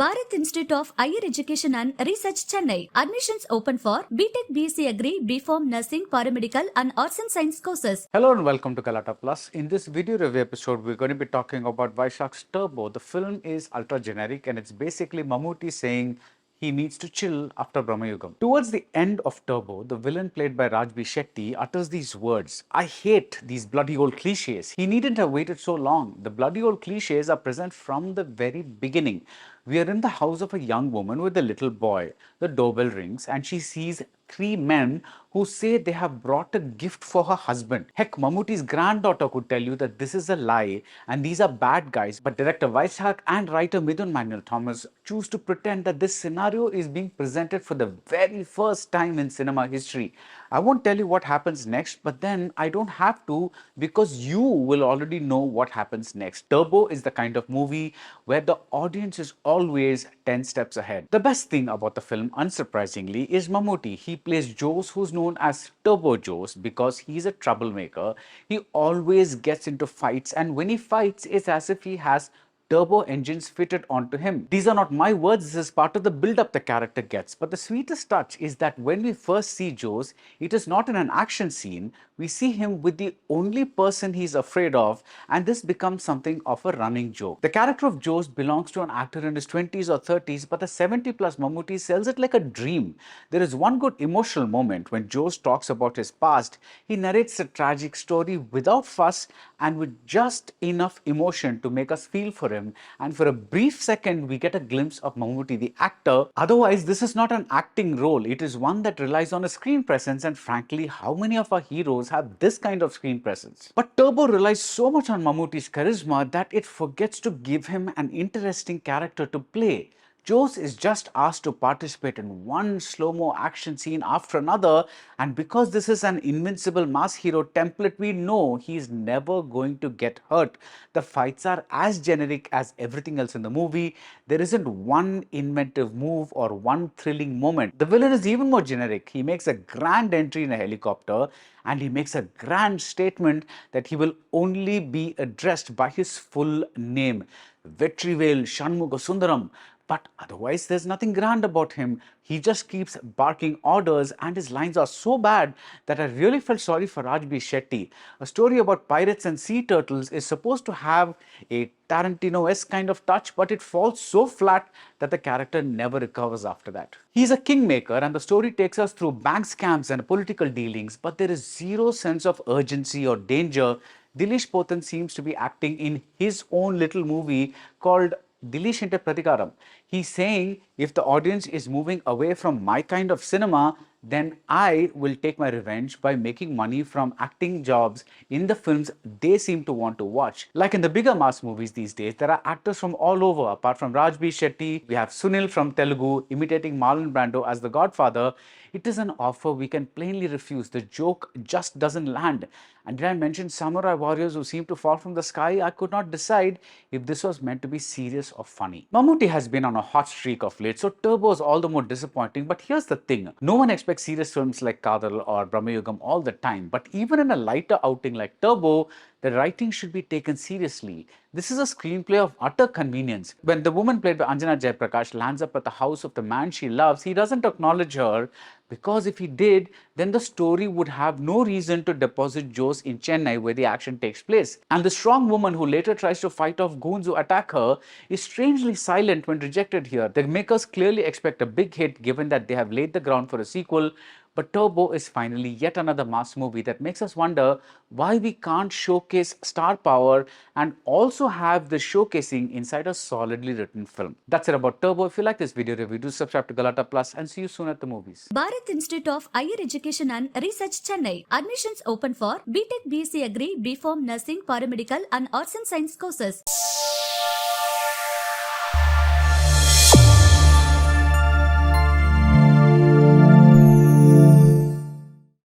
Bharath Institute of Higher Education and Research Chennai. Admissions open for B.Tech, B.Sc Agri, B.Pharm Nursing, Paramedical and Arts and Science courses. Hello and welcome to Galatta Plus. In this video review episode, we're going to be talking about Vaishak's Turbo. The film is ultra generic and it's basically Mammootty saying he needs to chill after Brahmayugam. Towards the end of Turbo, the villain played by Raj B.Shetty utters these words: "I hate these bloody old cliches." He needn't have waited so long. The bloody old cliches are present from the very beginning. We are in the house of a young woman with a little boy. The doorbell rings and she sees three men who say they have brought a gift for her husband. Heck, Mammootty's granddaughter could tell you that this is a lie and these are bad guys, but director Vaishak and writer Midun Manuel Thomas choose to pretend that this scenario is being presented for the very first time in cinema history. I won't tell you what happens next, but then I don't have to because you will already know what happens next. Turbo is the kind of movie where the audience is always 10 steps ahead. The best thing about the film, unsurprisingly, is Mammootty. He plays Jose, who's known as Turbo Jose because he's a troublemaker. He always gets into fights, and when he fights, it's as if he has turbo engines fitted onto him. These are not my words, this is part of the build-up the character gets. But the sweetest touch is that when we first see Jose, it is not in an action scene. We see him with the only person he's afraid of, and this becomes something of a running joke. The character of Jose belongs to an actor in his 20s or 30s, but the 70-plus Mammootty sells it like a dream. There is one good emotional moment when Jose talks about his past. He narrates a tragic story without fuss and with just enough emotion to make us feel for him, and for a brief second we get a glimpse of Mammootty the actor. Otherwise, this is not an acting role, it is one that relies on a screen presence, and frankly, how many of our heroes have this kind of screen presence? But Turbo relies so much on Mammootty's charisma that it forgets to give him an interesting character to play. Jose is just asked to participate in one slow-mo action scene after another, and because this is an invincible mass hero template, we know he's never going to get hurt. The fights are as generic as everything else in the movie. There isn't one inventive move or one thrilling moment. The villain is even more generic. He makes a grand entry in a helicopter and he makes a grand statement that he will only be addressed by his full name, Vetrivel Shanmuga Sundaram. But otherwise, there's nothing grand about him. He just keeps barking orders, and his lines are so bad that I really felt sorry for Raj B.Shetty. A story about pirates and sea turtles is supposed to have a Tarantino-esque kind of touch, but it falls so flat that the character never recovers after that. He's a kingmaker, and the story takes us through bank scams and political dealings, but there is zero sense of urgency or danger. Dileesh Pothan seems to be acting in his own little movie called Dileesh Pothan. He's saying, if the audience is moving away from my kind of cinema, then I will take my revenge by making money from acting jobs in the films they seem to want to watch. Like in the bigger mass movies these days, there are actors from all over. Apart from Raj B.Shetty, we have Sunil from Telugu imitating Marlon Brando as the Godfather. It is an offer we can plainly refuse. The joke just doesn't land. And did I mention samurai warriors who seem to fall from the sky? I could not decide if this was meant to be serious or funny. Mammootty has been on a hot streak of late, so Turbo is all the more disappointing. But here's the thing, no one expects serious films like Kadal or Brahmayugam all the time. But even in a lighter outing like Turbo, the writing should be taken seriously. This is a screenplay of utter convenience. When the woman played by Anjana Jayaprakash lands up at the house of the man she loves, he doesn't acknowledge her, because if he did, then the story would have no reason to deposit Jose in Chennai where the action takes place. And the strong woman who later tries to fight off goons who attack her is strangely silent when rejected here. The makers clearly expect a big hit given that they have laid the ground for a sequel. But Turbo is finally yet another mass movie that makes us wonder why we can't showcase star power and also have the showcasing inside a solidly written film. That's it about Turbo. If you like this video review, do subscribe to Galatta Plus and see you soon at the movies. Bharath Institute of Higher Education and Research Chennai. Admissions open for B.Tech, B.Sc Agri, B.Pharm Nursing, Paramedical and Arts and Science courses.